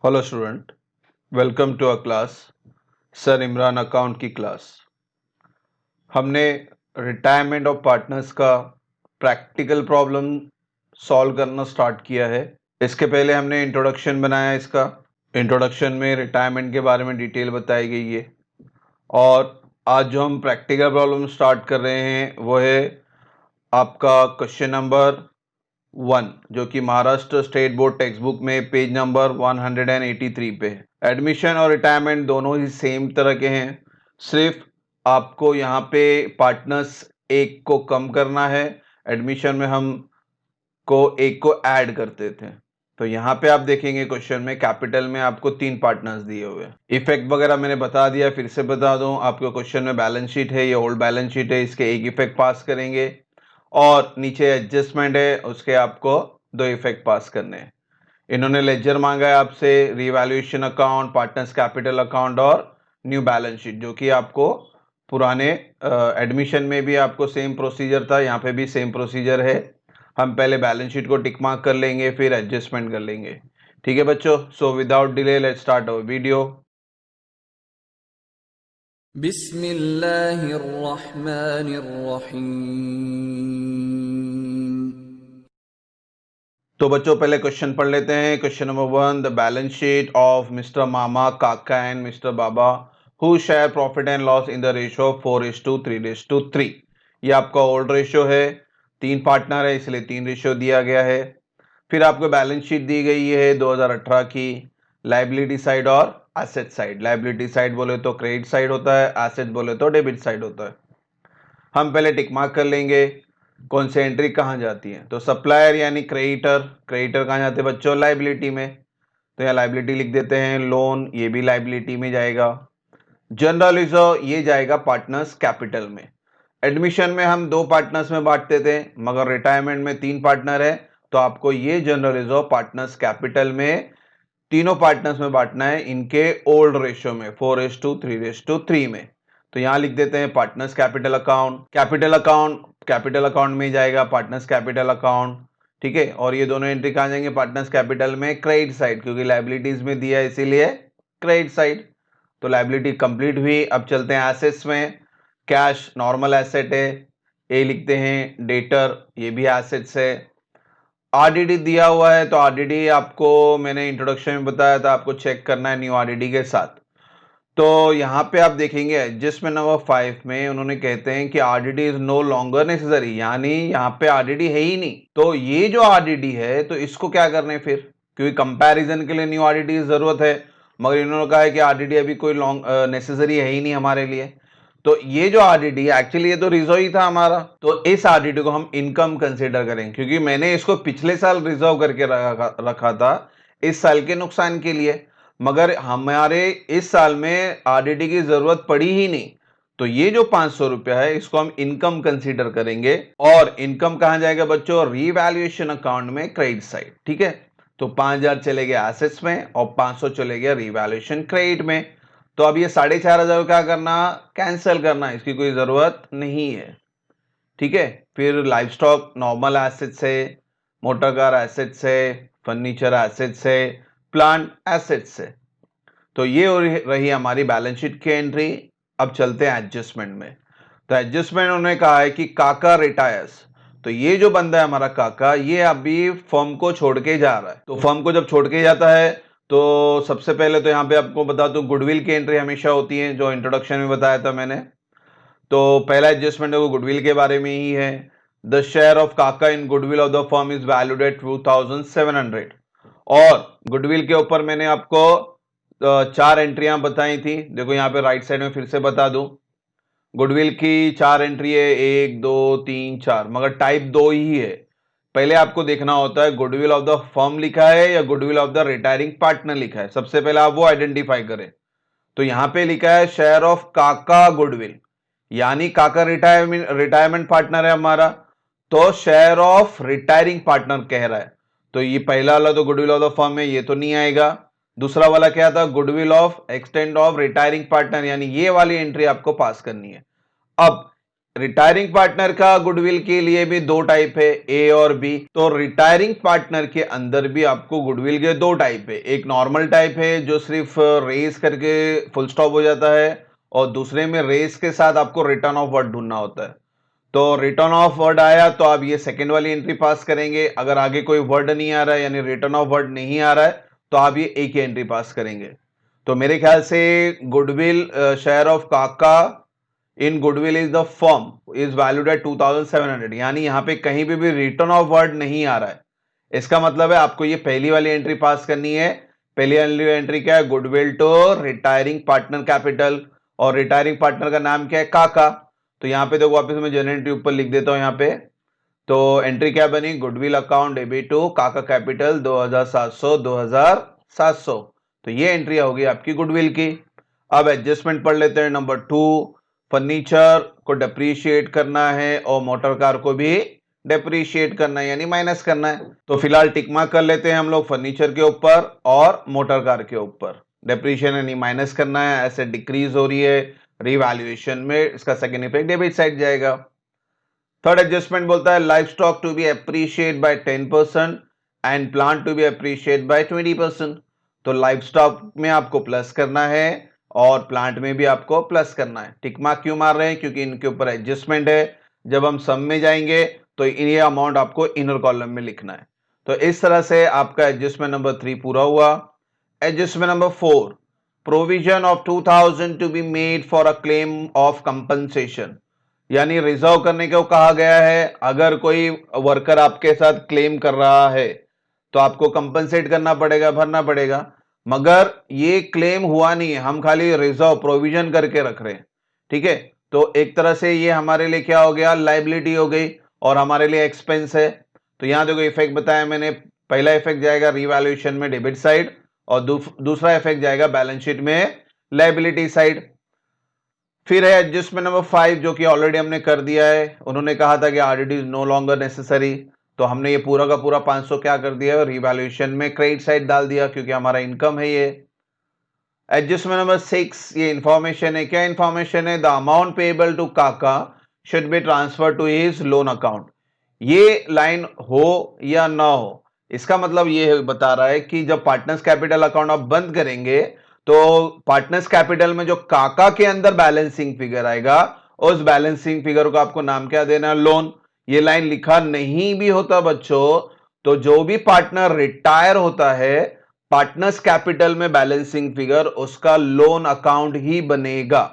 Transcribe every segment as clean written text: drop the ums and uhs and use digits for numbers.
Hello student, welcome to our class. Sir Imran account की class. हमने retirement of partners का practical problem solve करना start किया है। इसके पहले हमने इंट्रोडक्शन बनाया। इसका इंट्रोडक्शन में रिटायरमेंट के बारे में डिटेल बताई गई है और आज जो हम प्रैक्टिकल प्रॉब्लम स्टार्ट कर रहे हैं वो है आपका क्वेश्चन नंबर 1, जो कि Maharashtra state board text book में पेज नंबर 183 पे है। एडमिशन और रिटायरमेंट दोनों ही सेम तरह के हैं, सिर्फ आपको यहाँ पे पार्टनर्स एक को कम करना है। एडमिशन में हम को एक को ऐड करते थे। तो यहाँ पे आप देखेंगे क्वेश्चन में कैपिटल में आपको 3 पार्टनर्स दिए हुए। इफेक्ट वगैरह मैंने बता दिया, फिर से बता दूं आपको। क्वेश्चन में बैलेंस शीट है, ये ओल्ड बैलेंस शीट है, इसके एक इफेक्ट पास करेंगे और नीचे एडजस्टमेंट है, उसके आपको 2 इफेक्ट पास करने हैं। इन्होंने लेजर मांगा है आपसे, revaluation account, partners capital account और न्यू बैलेंस शीट, जो कि आपको पुराने एडमिशन में भी आपको सेम प्रोसीजर था, यहाँ पे भी सेम प्रोसीजर है। हम पहले बैलेंस शीट को टिक मार्क कर लेंगे, फिर एडजस्टमेंट कर लेंगे। ठीक है बच्चों, so without delay let's start our video. बिस्मिल्लाहिर्रहमानिर्रहीम। तो बच्चों पहले क्वेश्चन पढ़ लेते हैं। Question number 1, the balance sheet of mister Mama, Kaka and mister Baba who share profit and loss in the ratio 4:3:3। ये आपका ओल्ड रेशियो है, 3 पार्टनर है इसलिए 3 रेशियो दिया गया है। फिर आपको बैलेंस शीट दी गई है 2018 की, लाइबिलिटी साइड और एसेट साइड। लाइबिलिटी साइड बोले तो क्रेडिट साइड होता है, एसेट बोले तो डेबिट साइड होता है। हम पहले टिक मार्क कर लेंगे कौन सी एंट्री कहाँ जाती है। तो सप्लायर यानी क्रेडिटर, क्रेडिटर कहाँ जाते हैं बच्चों? लाइबिलिटी में। तो यहाँ लाइबिलिटी लिख देते हैं। लोन ये भी लाइबिलिटी में जाएगा। जनरल रिजर्व ये जाएगा पार्टनर्स कैपिटल में। एडमिशन में हम 2 पार्टनर्स में बांटते थे, मगर रिटायरमेंट में 3 पार्टनर है, तो आपको ये जनरल रिजर्व पार्टनर्स कैपिटल में तीनों पार्टनर्स में बांटना है, इनके ओल्ड रेशियो में 4:3:3 में। तो यहां लिख देते हैं partners capital account. Capital account में जाएगा पार्टनर्स कैपिटल अकाउंट। ठीक है, और ये दोनों एंट्री कहां जाएंगे? पार्टनर्स कैपिटल में क्रेडिट साइड, क्योंकि लाइबिलिटीज में दिया है इसीलिए क्रेडिट साइड। तो लाइबिलिटी कंप्लीट हुई। अब चलते हैं एसेट्स में। कैश नॉर्मल एसेट है, ये लिखते हैं। डेटर ये भी एसेट्स है। आरडीडी दिया हुआ है, तो आरडीडी आपको मैंने इंट्रोडक्शन में बताया था, आपको चेक करना है न्यू आरडीडी के साथ। तो यहाँ पे आप देखेंगे एडजस्टमेंट नंबर 5 में उन्होंने कहते हैं कि RDD is no longer necessary, यानी यहाँ पे आरडीडी है ही नहीं। तो ये जो आरडीडी है तो इसको क्या करना है फिर, क्योंकि कंपैरिजन के लिए न्यू आरडीडी की जरूरत है, मगर इन्होंने कहा है कि आरडीडी अभी कोई लॉन्ग नेसेसरी है ही नहीं हमारे लिए। तो ये जो आरडीडी एक्चुअली ये तो रिजर्व ही था हमारा, तो इस आरडीडी को हम इनकम कंसीडर करें, क्योंकि मैंने इसको पिछले साल रिजर्व करके रखा था इस साल के नुकसान के लिए, मगर हमारे इस साल में आरडीडी की जरूरत पड़ी ही नहीं। तो ये जो 500 रुपया है इसको हम इनकम कंसीडर करेंगे, और इनकम कहां जाएगा बच्चों? रीवैल्यूएशन अकाउंट में क्रेडिट साइड। ठीक है, तो 5000 चले गए एसेट्स में और 500 चले गया रीवैल्यूएशन क्रेडिट में। तो अब ये 4500 क्या करना? कैंसिल करना, इसकी कोई जरूरत नहीं है। ठीक है, फिर लाइफ स्टॉक नॉर्मल एसेट्स है, मोटर कार एसेट्स है, फर्नीचर एसेट्स है, प्लांट एसेट्स है। तो ये रही हमारी बैलेंस शीट की एंट्री। अब चलते हैं एडजस्टमेंट में। तो एडजस्टमेंट उन्होंने कहा है कि काका रिटायर्स। तो ये जो बंदा है हमारा काका, ये अभी फर्म को छोड़ के जा रहा है। तो फर्म को जब छोड़ के जाता है तो सबसे पहले तो यहाँ पे आपको बता दूं गुडविल की एंट्री हमेशा होती है, जो इंट्रोडक्शन में बताया था मैंने। तो पहला एडजस्टमेंट है वो गुडविल के बारे में ही है। The share of Kaka in goodwill of the firm is valued at 2700। और गुडविल के ऊपर मैंने आपको 4 एंट्रियां बताई थी। देखो यहाँ पे राइट साइड में फिर से बता दूं, गुडविल की 4 एंट्री है, 1 2 3 4, मगर टाइप 2 ही है। पहले आपको देखना होता है गुडविल ऑफ द फर्म लिखा है या goodwill of the retiring partner लिखा है, सबसे पहले आप वो आइडेंटिफाई करें। तो यहां पे लिखा है शेयर ऑफ काका गुडविल, यानी काका रिटायरमेंट पार्टनर है हमारा, तो शेयर ऑफ रिटायरिंग पार्टनर कह रहा है। तो ये पहला वाला तो गुडविल ऑफ द फर्म है, ये तो नहीं आएगा। दूसरा वाला क्या था? Goodwill of extend of retiring partner, यानी ये वाली एंट्री आपको पास करनी है। अब रिटायरिंग पार्टनर का गुडविल के लिए भी दो टाइप है, ए और बी। तो रिटायरिंग पार्टनर के अंदर भी आपको गुडविल के दो टाइप है, एक नॉर्मल टाइप है जो सिर्फ रेस करके फुल स्टॉप हो जाता है, और दूसरे में रेस के साथ आपको रिटर्न ऑफ वर्ड ढूंढना होता है। तो रिटर्न ऑफ वर्ड आया तो आप ये सेकेंड वाली एंट्री पास करेंगे, अगर आगे कोई वर्ड नहीं आ रहा है यानी रिटर्न ऑफ वर्ड नहीं आ रहा है तो आप ये एक ही एंट्री पास करेंगे। तो मेरे ख्याल से goodwill share of Kaka in goodwill is the firm is valued at 2700, यानी यहाँ पे कहीं भी रिटर्न ऑफ वर्ड नहीं आ रहा है। इसका मतलब है आपको ये पहली वाली एंट्री पास करनी है। पहली वाली एंट्री क्या है, goodwill to retiring partner capital, और रिटायरिंग पार्टनर का नाम क्या है, काका। तो यहाँ पे देखो वापस मैं जनरल एंट्री ऊपर लिख देता हूं यहाँ पे। तो एंट्री क्या बनी, goodwill account debit to Kaka capital 2700। तो ये एंट्री होगी आपकी गुडविल की। अब एडजस्टमेंट पढ़ लेते हैं। नंबर 2, फर्नीचर को डेप्रीशिएट करना है और मोटर कार को भी डेप्रीशिएट करना है यानी माइनस करना है। तो फिलहाल टिक मार्क कर लेते हैं हम लोग फर्नीचर के ऊपर और मोटर कार के ऊपर। डेप्रीशिएशन यानी माइनस करना है, ऐसे डिक्रीज हो रही है रिवैल्यूएशन में, इसका सेकेंड इफेक्ट डेबिट साइड जाएगा। थर्ड एडजस्टमेंट बोलता है life stock to be appreciate by 10% and plant to be appreciate by 20%। तो लाइफ स्टॉक में आपको प्लस करना है और प्लांट में भी आपको प्लस करना है। टिक मार्क क्यों मार रहे हैं, क्योंकि इनके ऊपर एडजस्टमेंट है। जब हम सम में जाएंगे तो ये अमाउंट आपको इनर कॉलम में लिखना है। तो इस तरह से आपका एडजस्टमेंट नंबर 3 पूरा हुआ। Adjustment number 4, provision of 2000 to be made for a claim of compensation, यानी रिजर्व करने को कहा गया है। अगर कोई वर्कर आपके साथ क्लेम कर रहा है तो आपको कंपनसेट करना पड़ेगा, भरना पड़ेगा, मगर ये क्लेम हुआ नहीं है, हम खाली रिजर्व प्रोविजन करके रख रहे हैं। ठीक है, तो एक तरह से ये हमारे लिए क्या हो गया, लायबिलिटी हो गई और हमारे लिए एक्सपेंस है। तो यहां देखो इफेक्ट बताया मैंने, पहला इफेक्ट जाएगा रिवैल्यूएशन में डेबिट साइड और दूसरा इफेक्ट जाएगा बैलेंस शीट में लायबिलिटी साइड। फिर है एडजस्टमेंट नंबर 5 जो कि ऑलरेडी हमने कर दिया है। उन्होंने कहा था कि RDD is no longer necessary, तो हमने ये पूरा का पूरा 500 क्या कर दिया है, रिवैल्यूएशन में क्रेडिट साइड डाल दिया क्योंकि हमारा इनकम है ये। एडजस्टमेंट नंबर 6 ये इंफॉर्मेशन है। क्या इंफॉर्मेशन है, the amount payable to Kaka should be transfer to his loan account. ये लाइन हो या ना हो, इसका मतलब ये बता रहा है कि जब पार्टनर्स कैपिटल अकाउंट आप बंद करेंगे तो पार्टनर्स कैपिटल में जो काका के अंदर बैलेंसिंग फिगर आएगा, उस बैलेंसिंग फिगर को आपको नाम क्या देना, लोन। ये लाइन लिखा नहीं भी होता बच्चों, तो जो भी पार्टनर रिटायर होता है पार्टनर्स कैपिटल में बैलेंसिंग फिगर उसका लोन अकाउंट ही बनेगा।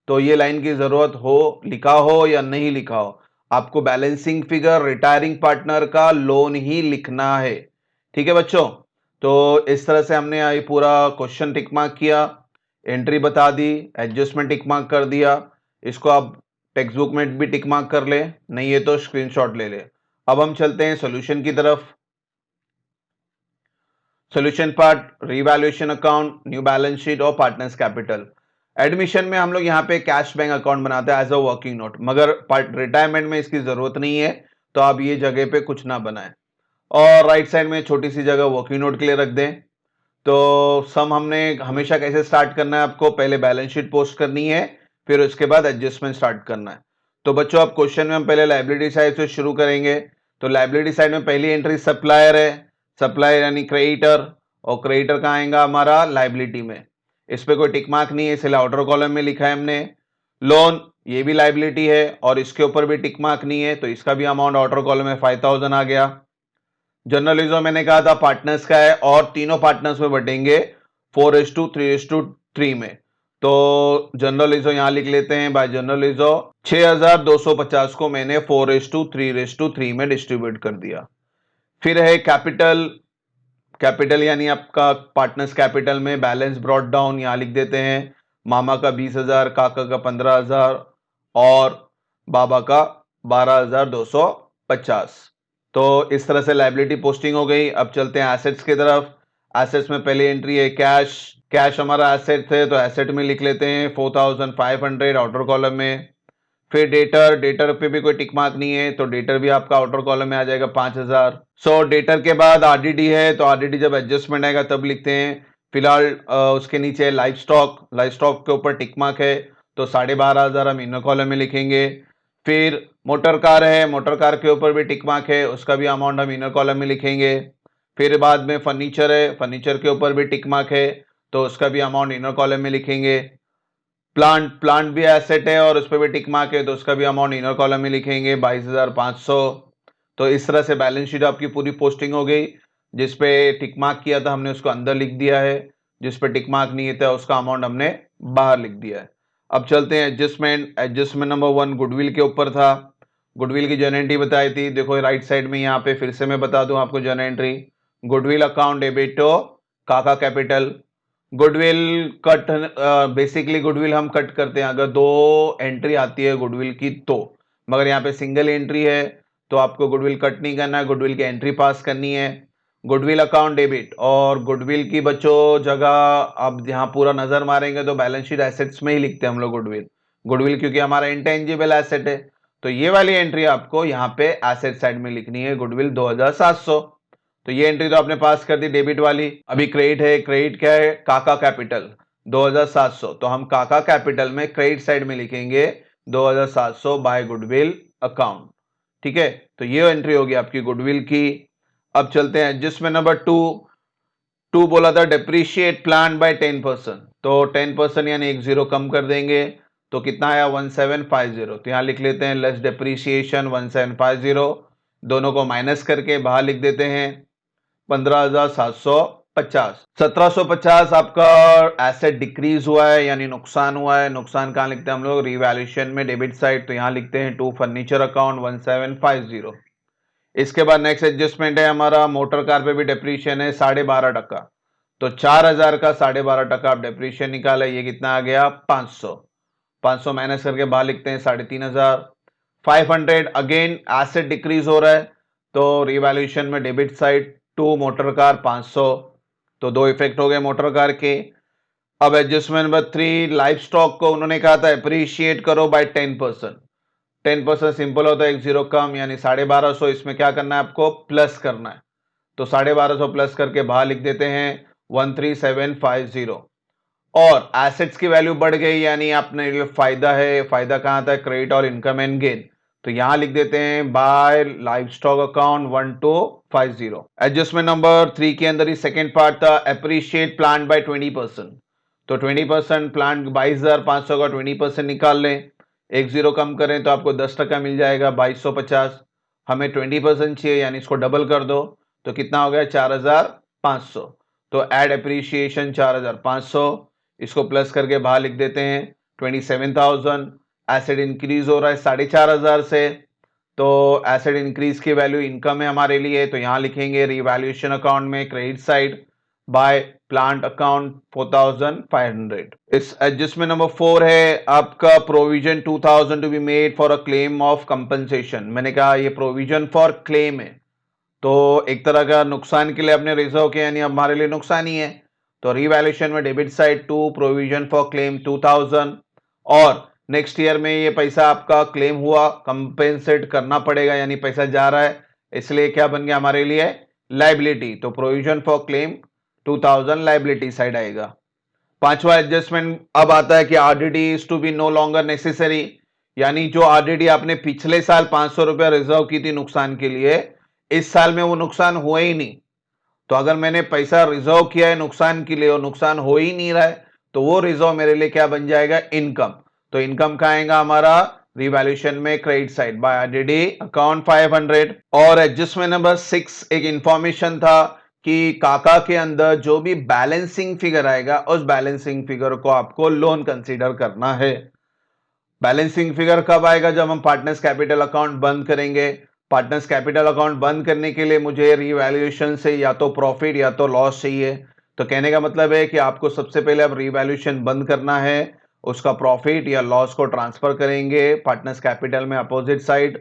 तो ये लाइन की जरूरत हो, लिखा हो या नहीं लिखा हो, आपको बैलेंसिंग फिगर रिटायरिंग पार्टनर का लोन ही लिखना है। ठीक है बच्चों, तो इस तरह से हमने ये पूरा क्वेश्चन टिक मार्क किया, एंट्री बता दी, एडजस्टमेंट टिक मार्क कर दिया। इसको आप टेक्स्ट बुक में भी टिक मार्क कर ले, नहीं है तो स्क्रीनशॉट ले ले। अब हम चलते हैं सॉल्यूशन की तरफ। Solution part, revaluation account, new balance sheet और पार्टनर्स कैपिटल। एडमिशन में हम लोग यहाँ पे कैश बैंक अकाउंट बनाते हैं एज अ वर्किंग नोट, मगर रिटायरमेंट में इसकी जरूरत नहीं है, तो आप ये जगह पे कुछ ना बनाएं और राइट साइड में छोटी सी जगह वर्किंग नोट के लिए रख दें। तो सम हमने हमेशा कैसे स्टार्ट करना है, आपको पहले बैलेंस शीट पोस्ट करनी है, फिर उसके बाद एडजस्टमेंट स्टार्ट करना है। तो बच्चों अब क्वेश्चन में हम पहले लायबिलिटी साइड से शुरू करेंगे। तो लायबिलिटी साइड में पहली एंट्री सप्लायर है, सप्लायर यानी क्रेडिटर, और क्रेडिटर कहाँ आएगा हमारा, लायबिलिटी में। इस पे कोई टिक मार्क नहीं है इसलिए आउटर कॉलम में लिखा है हमने। लोन ये भी लायबिलिटी है और इसके ऊपर भी टिक मार्क नहीं है, तो इसका भी अमाउंट आउटर कॉलम में 5000 आ गया। जर्नलिज्म मैंने कहा था पार्टनर्स का है और तीनों पार्टनर्स में बटेंगे 4:3:3 में। तो जर्नलिज्म यहां लिख लेते हैं, बाय जर्नलिज्म 6250 को मैंने 4:3:3 में डिस्ट्रीब्यूट कर दिया। फिर है कैपिटल, कैपिटल यानी आपका पार्टनर्स कैपिटल में बैलेंस ब्रॉट डाउन, यहां लिख देते हैं मामा का 20,000, काका का 15,000 और बाबा का 12,250। तो इस तरह से लायबिलिटी पोस्टिंग हो गई। अब चलते हैं एसेट्स की तरफ। एसेट्स में पहली एंट्री है कैश, कैश हमारा एसेट है तो एसेट में लिख लेते हैं 4,500 आउटर कॉलम में। फिर डेटर, डेटर पे भी कोई टिक मार्क नहीं है तो डेटर भी आपका आउटर कॉलम में आ जाएगा 5,000। सो डेटर के बाद आरडीडी है तो आरडीडी जब एडजस्टमेंट आएगा तब लिखते हैं। फिलहाल उसके नीचे लाइफ स्टॉक, लाइफ स्टॉक के ऊपर टिक मार्क है तो 12,500 हम इनर कॉलम में लिखेंगे। फिर मोटर कार है, मोटर कार के ऊपर भी टिक मार्क है, उसका भी अमाउंट हम इनर कॉलम में लिखेंगे। फिर बाद में फर्नीचर है, फर्नीचर के ऊपर भी टिक मार्क है, तो उसका भी अमाउंट इनर कॉलम में लिखेंगे। प्लांट भी एसेट है और उस पर भी टिक मार्क है, तो उसका भी अमाउंट इनर कॉलम में लिखेंगे 22,500। तो इस तरह से बैलेंस शीट आपकी पूरी पोस्टिंग हो गई। जिस पे टिक मार्क किया था हमने उसको अंदर लिख दिया है, जिस पे टिक मार्क नहीं था उसका अमाउंट हमने बाहर लिख दिया है। अब चलते हैं एडजस्टमेंट नंबर 1 गुडविल के ऊपर था। गुडविल की जर्नल एंट्री बताई थी, देखो राइट साइड में यहाँ पे फिर से मैं बता दूं आपको journal entry. Goodwill account debit to Kaka capital. Goodwill cut, basically goodwill हम कट करते हैं अगर दो एंट्री आती है गुडविल की तो, मगर यहाँ पे सिंगल एंट्री है तो आपको गुडविल कट नहीं करना है, गुडविल की एंट्री पास करनी है। गुडविल अकाउंट डेबिट, और गुडविल की बच्चों जगह अब यहाँ पूरा नजर मारेंगे तो बैलेंस शीट एसेट्स में ही लिखते हैं हम लोग गुडविल। गुडविल क्योंकि हमारा इंटेंजिबल एसेट है, तो ये वाली एंट्री आपको यहाँ पे एसेट साइड में लिखनी है, गुडविल 2700। तो ये एंट्री तो आपने पास कर दी डेबिट वाली। अभी क्रेडिट है, क्रेडिट क्या है, काका कैपिटल 2700, तो हम काका कैपिटल में क्रेडिट साइड में लिखेंगे 2700 बाय गुडविल अकाउंट। ठीक है, तो ये एंट्री होगी आपकी गुडविल की। अब चलते हैं एडजस्टमेंट नंबर 2 बोला था डेप्रीशिएट प्लांट बाय 10%, तो 10% यानी 10 कम कर देंगे, तो कितना आया 1750। तो यहां लिख लेते हैं लेस डेप्रीशिएशन 1750, दोनों को माइनस करके बाहर लिख देते हैं 15,750। 1750 आपका एसेट डिक्रीज हुआ है यानी नुकसान हुआ है। नुकसान कहां लिखते हैं हम लोग, रिवैल्यूएशन में डेबिट साइड, तो यहां लिखते हैं टू फर्नीचर अकाउंट 1750। इसके बाद नेक्स्ट एडजस्टमेंट है हमारा मोटर कार पे भी डेप्रीशिएशन है 12.5%, तो 4,000 का 12.5% आप डेप्रीशिएशन निकाला, ये कितना आ गया 500। 500 माइनस करके बाहर लिखते हैं 3,500। 500 अगेन एसेट डिक्रीज हो रहा है, तो रिवैल्यूएशन में debit side to motor car 500, तो दो इफेक्ट हो गए मोटर कार के। अब एडजस्टमेंट नंबर 3 लाइफ स्टॉक को उन्होंने कहा था अप्रिशिएट करो बाय 10%। 10% सिंपल होता है 10 कम यानी 1250, इसमें क्या करना है आपको प्लस करना है, तो 1250 प्लस करके बाहर लिख देते हैं 13750। और एसेट्स की वैल्यू बढ़ गई यानी आपने फायदा है, फायदा कहां था क्रेडिट और इनकम एंड गेन, तो यहां लिख देते हैं bye life stock account 1250। Adjustment number 3 के अंदर ही सेकेंड पार्ट था अप्रिशिएट प्लांट बाय 20%, तो 20% प्लांट 22,500 का 20% निकाल लें, 10 कम करें तो आपको 10% मिल जाएगा 2250। हमें 20% चाहिए यानी इसको डबल कर दो, तो कितना हो गया 4,500। तो एड अप्रिशिएशन 4,500, इसको प्लस करके बाहर लिख देते हैं 27,000। एसेट इंक्रीज हो रहा है 4,500 से, तो एसेट इंक्रीज की वैल्यू इनकम है हमारे लिए, तो यहां लिखेंगे रिवैल्यूएशन अकाउंट में credit side by plant account 4,500। इस एडजस्टमेंट नंबर 4 है आपका provision 2,000 to be made for a claim of compensation. मैंने कहा ये प्रोविजन फॉर क्लेम है, तो एक तरह का नुकसान के लिए आपने रिजर्व किया यानी हमारे लिए नुकसान ही है, तो रिवैल्यूएशन में debit side to provision for claim 2,000, और नेक्स्ट ईयर में ये पैसा आपका क्लेम हुआ कंपेंसेट करना पड़ेगा यानी पैसा जा रहा है, इसलिए क्या बन गया हमारे लिए लाइबिलिटी, तो provision for claim 2,000 liability side आएगा। पांचवा एडजस्टमेंट अब आता है कि RDD is to be no longer necessary, यानी जो आरडीडी आपने पिछले साल 500 रुपया रिजर्व की थी नुकसान के लिए, इस साल में वो नुकसान हुआ ही नहीं, तो अगर मैंने पैसा रिजर्व किया है नुकसान के लिए और नुकसान हो ही नहीं रहा है, तो वो रिजर्व मेरे लिए क्या बन जाएगा इनकम, तो इनकम का आएगा हमारा रिवैल्यूएशन में credit side bye RDD account 500। और एडजस्टमेंट नंबर 6 एक इंफॉर्मेशन था कि काका के अंदर जो भी बैलेंसिंग फिगर आएगा उस बैलेंसिंग फिगर को आपको लोन कंसीडर करना है। बैलेंसिंग फिगर कब आएगा, जब हम पार्टनर्स कैपिटल अकाउंट बंद करेंगे। पार्टनर्स कैपिटल अकाउंट बंद करने के लिए मुझे रिवैल्यूएशन से या तो प्रॉफिट या तो लॉस चाहिए, तो कहने का मतलब है कि आपको सबसे पहले अब रिवैल्यूएशन बंद करना है, उसका प्रॉफिट या लॉस को ट्रांसफर करेंगे पार्टनर्स कैपिटल में अपोजिट साइड,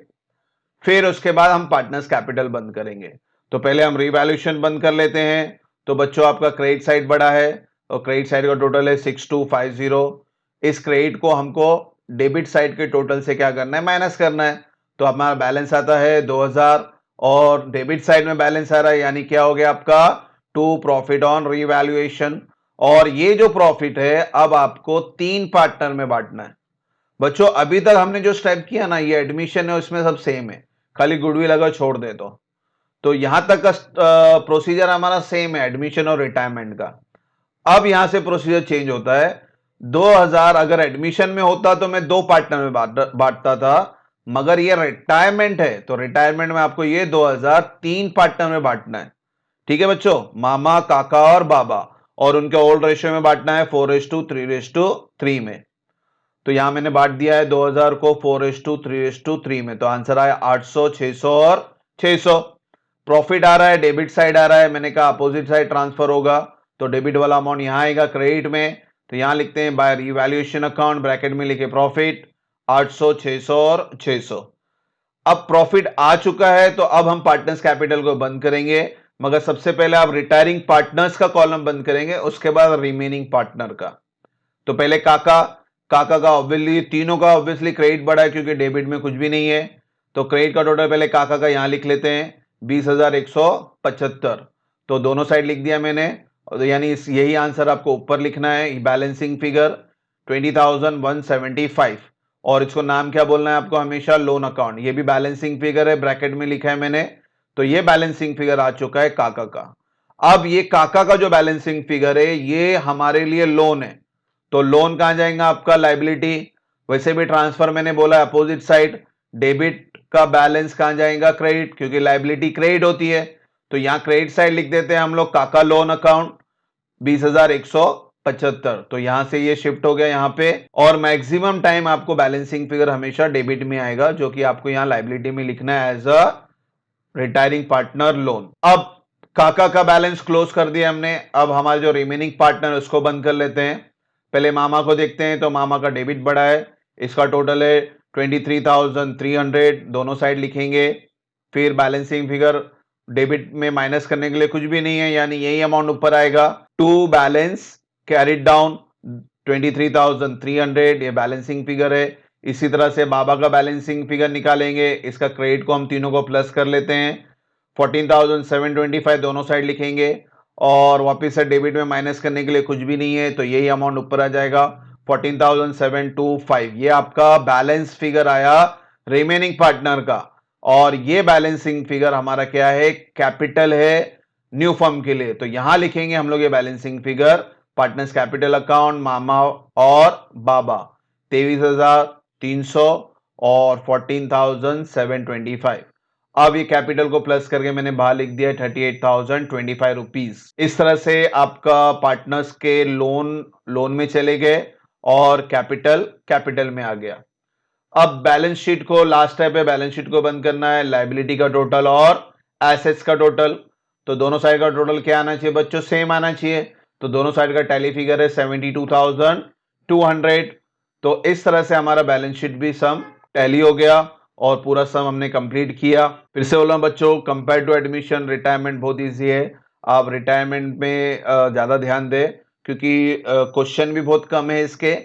फिर उसके बाद हम पार्टनर्स कैपिटल बंद करेंगे। तो पहले हम रिवैल्यूएशन बंद कर लेते हैं। तो बच्चों आपका क्रेडिट साइड बढ़ा है और क्रेडिट साइड का टोटल है 6250, इस क्रेडिट को हमको डेबिट साइड के टोटल से क्या करना है माइनस करना है, तो हमारा बैलेंस आता है 2000 और डेबिट साइड में बैलेंस आ रहा है यानी क्या हो गया आपका टू प्रॉफिट ऑन रिवैल्यूएशन। और ये जो प्रॉफिट है अब आपको 3 पार्टनर में बांटना है, बच्चों अभी तक हमने जो स्टेप किया ना, ये एडमिशन है उसमें सब सेम है, खाली गुडविल अगर छोड़ दे तो यहां तक का प्रोसीजर हमारा सेम है एडमिशन और रिटायरमेंट का। अब यहां से प्रोसीजर चेंज होता है। 2000 अगर एडमिशन में होता तो मैं 2 पार्टनर में बांटता था, मगर ये रिटायरमेंट है तो रिटायरमेंट में आपको ये 2000 3 पार्टनर में बांटना है। ठीक है बच्चों, मामा, काका और बाबा, और उनके ओल्ड रेशियो में बांटना है 4:3:3 में। तो यहां मैंने बांट दिया है 2000 को 4:3:3 में, तो आंसर आया 800, 600 और 600। प्रॉफिट आ रहा है, डेबिट साइड आ रहा है, मैंने कहा अपोजिट साइड ट्रांसफर होगा, तो डेबिट वाला अमाउंट यहां आएगा क्रेडिट में, तो यहां लिखते हैं बाय रिवैल्यूएशन अकाउंट, ब्रैकेट में लिखे प्रॉफिट 800, 600 और 600। अब प्रॉफिट आ चुका है तो अब हम पार्टनर्स कैपिटल को बंद करेंगे, मगर सबसे पहले आप रिटायरिंग पार्टनर्स का कॉलम बंद करेंगे, उसके बाद रिमेनिंग पार्टनर का। तो पहले काका का ऑब्वियसली तीनों का ऑब्वियसली क्रेडिट बढ़ा है क्योंकि डेबिट में कुछ भी नहीं है, तो क्रेडिट का टोटल पहले काका का यहां लिख लेते हैं 20,175, तो दोनों साइड लिख दिया मैंने, तो यानी यही आंसर आपको ऊपर लिखना है, बैलेंसिंग फिगर 20,175, और इसको नाम क्या बोलना है आपको हमेशा, लोन अकाउंट। ये भी बैलेंसिंग फिगर है, ब्रैकेट में लिखा है मैंने, तो ये बैलेंसिंग फिगर आ चुका है काका का। अब ये काका का जो बैलेंसिंग फिगर है ये हमारे लिए लोन है, तो लोन कहां जाएगा आपका, लाइबिलिटी। वैसे भी ट्रांसफर मैंने बोला अपोजिट साइड, डेबिट का बैलेंस कहां जाएगा, क्रेडिट, क्योंकि लाइबिलिटी क्रेडिट होती है, तो यहां क्रेडिट साइड लिख देते हैं हम लोग काका लोन अकाउंट 20,175, तो यहां से ये शिफ्ट हो गया यहां पे, और मैक्सिमम टाइम आपको बैलेंसिंग फिगर हमेशा डेबिट में आएगा, जो कि आपको यहां लाइबिलिटी में लिखना है as a retiring partner loan. अब काका का बैलेंस क्लोज कर दिया हमने, अब हमारे जो रिमेनिंग पार्टनर है उसको बंद कर लेते हैं। पहले मामा को देखते हैं, तो मामा का डेबिट बढ़ा है, इसका टोटल है 23,300, दोनों साइड लिखेंगे। फिर बैलेंसिंग फिगर डेबिट में माइनस करने के लिए कुछ भी नहीं है, यानी यही अमाउंट ऊपर आएगा, टू बैलेंस कैरिड डाउन 23,300, ये बैलेंसिंग फिगर है। इसी तरह से बाबा का बैलेंसिंग फिगर निकालेंगे, इसका क्रेडिट को हम तीनों को प्लस कर लेते हैं, 14,725 दोनों साइड लिखेंगे, और वापस से डेबिट में माइनस करने के लिए कुछ भी नहीं है, तो यही अमाउंट ऊपर आ जाएगा 14,725। ये आपका बैलेंस फिगर आया रिमेनिंग पार्टनर का, और ये बैलेंसिंग फिगर हमारा क्या है, कैपिटल है न्यू फर्म के लिए, तो यहां लिखेंगे हम लोग ये balancing figure, partners capital account Mama और बाबा 23,300 और 14,725। अब ये कैपिटल को प्लस करके मैंने बाहर लिख दिया 38,025 रुपीज। इस तरह से आपका पार्टनर्स के लोन में चले गए और कैपिटल में आ गया। अब बैलेंस शीट को, लास्ट स्टेप है, बैलेंस शीट को बंद करना है, लायबिलिटी का टोटल और एसेट्स का टोटल, तो दोनों साइड का टोटल क्या आना चाहिए बच्चों, सेम आना चाहिए, तो दोनों साइड का टैली फिगर है 72,200, तो इस तरह से हमारा बैलेंस शीट भी सम टैली हो गया और पूरा सम हमने कंप्लीट किया। फिर से बोला बच्चों, कंपेयर टू एडमिशन रिटायरमेंट बहुत ईजी है, आप रिटायरमेंट में ज्यादा ध्यान दें क्योंकि क्वेश्चन भी बहुत कम है इसके,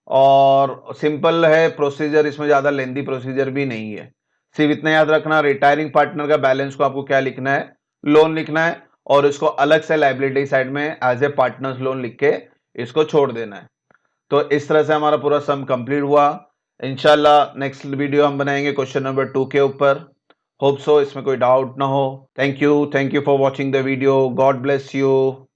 और सिंपल है प्रोसीजर, इसमें ज्यादा लेंदी प्रोसीजर भी नहीं है। सिर्फ इतना याद रखना, रिटायरिंग पार्टनर का बैलेंस को आपको क्या लिखना है, लोन लिखना है, और इसको अलग से लायबिलिटी साइड में एज ए पार्टनर्स लोन लिख के इसको छोड़ देना है। तो इस तरह से हमारा पूरा सम कंप्लीट हुआ। इंशाल्लाह नेक्स्ट वीडियो हम बनाएंगे क्वेश्चन नंबर 2 के ऊपर। होप सो इसमें कोई डाउट ना हो। Thank you for watching the video. God bless you.